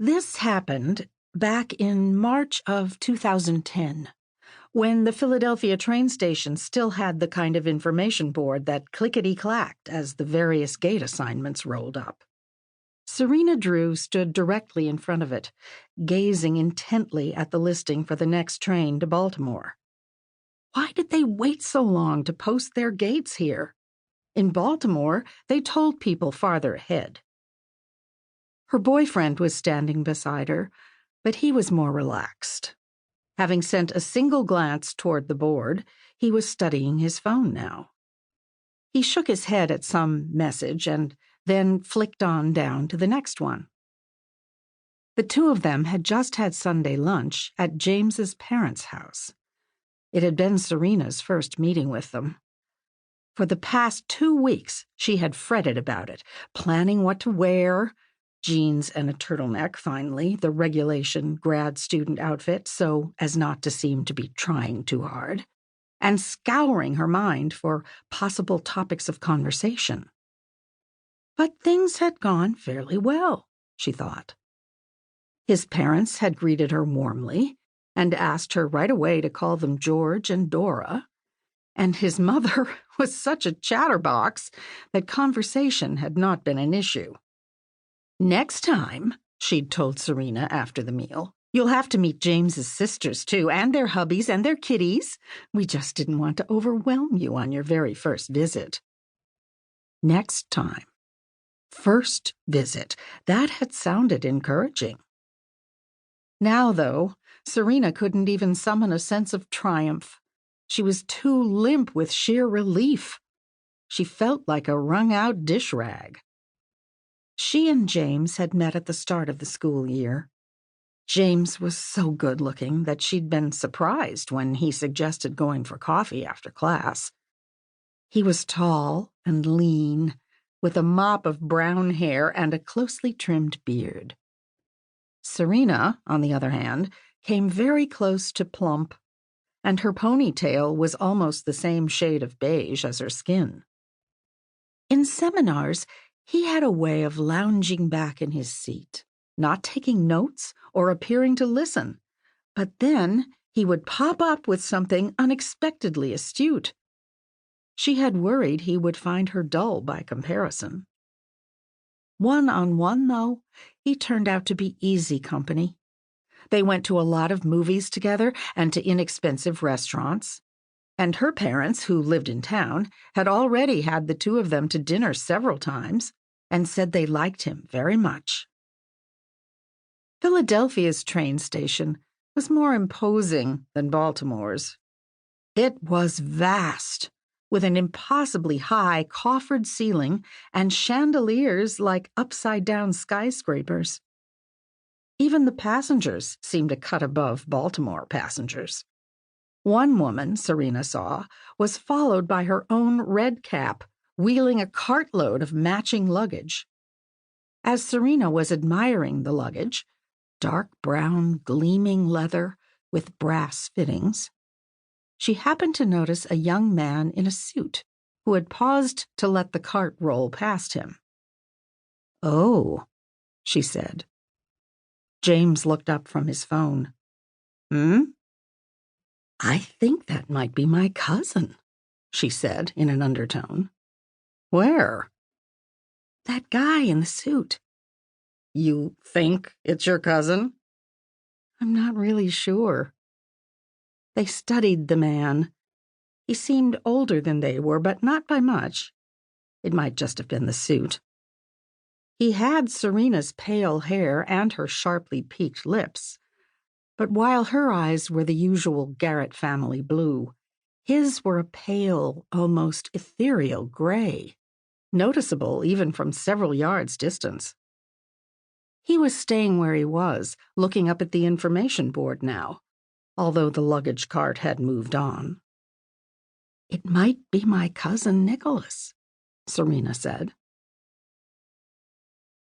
This happened back in March of 2010, when the Philadelphia train station still had the kind of information board that clickety-clacked as the various gate assignments rolled up. Serena Drew stood directly in front of it, gazing intently at the listing for the next train to Baltimore. Why did they wait so long to post their gates here? In Baltimore, they told people farther ahead. Her boyfriend was standing beside her, but he was more relaxed. Having sent a single glance toward the board, he was studying his phone now. He shook his head at some message and then flicked on down to the next one. The two of them had just had Sunday lunch at James's parents' house. It had been Serena's first meeting with them. For the past 2 weeks, she had fretted about it, planning what to wear, jeans and a turtleneck, finally, the regulation grad student outfit, so as not to seem to be trying too hard, and scouring her mind for possible topics of conversation. But things had gone fairly well, she thought. His parents had greeted her warmly and asked her right away to call them George and Dora, and his mother was such a chatterbox that conversation had not been an issue. Next time, she'd told Serena after the meal, you'll have to meet James's sisters, too, and their hubbies and their kitties. We just didn't want to overwhelm you on your very first visit. Next time. First visit. That had sounded encouraging. Now, though, Serena couldn't even summon a sense of triumph. She was too limp with sheer relief. She felt like a wrung-out dish rag. She and James had met at the start of the school year. James was so good-looking that she'd been surprised when he suggested going for coffee after class. He was tall and lean, with a mop of brown hair and a closely trimmed beard. Serena, on the other hand, came very close to plump, and her ponytail was almost the same shade of beige as her skin. In seminars, he had a way of lounging back in his seat, not taking notes or appearing to listen, but then he would pop up with something unexpectedly astute. She had worried he would find her dull by comparison. One-on-one, though, he turned out to be easy company. They went to a lot of movies together and to inexpensive restaurants. And her parents, who lived in town, had already had the two of them to dinner several times and said they liked him very much. Philadelphia's train station was more imposing than Baltimore's. It was vast, with an impossibly high coffered ceiling and chandeliers like upside-down skyscrapers. Even the passengers seemed a cut above Baltimore passengers. One woman, Serena saw, was followed by her own red cap, wheeling a cartload of matching luggage. As Serena was admiring the luggage, dark brown, gleaming leather with brass fittings, she happened to notice a young man in a suit who had paused to let the cart roll past him. "Oh," she said. James looked up from his phone. "I think that might be my cousin," she said in an undertone. "Where?" "That guy in the suit." "You think it's your cousin?" "I'm not really sure." They studied the man. He seemed older than they were, but not by much. It might just have been the suit. He had Serena's pale hair and her sharply peaked lips, but while her eyes were the usual Garrett family blue, his were a pale, almost ethereal gray, noticeable even from several yards' distance. He was staying where he was, looking up at the information board now, although the luggage cart had moved on. "It might be my cousin Nicholas," Serena said.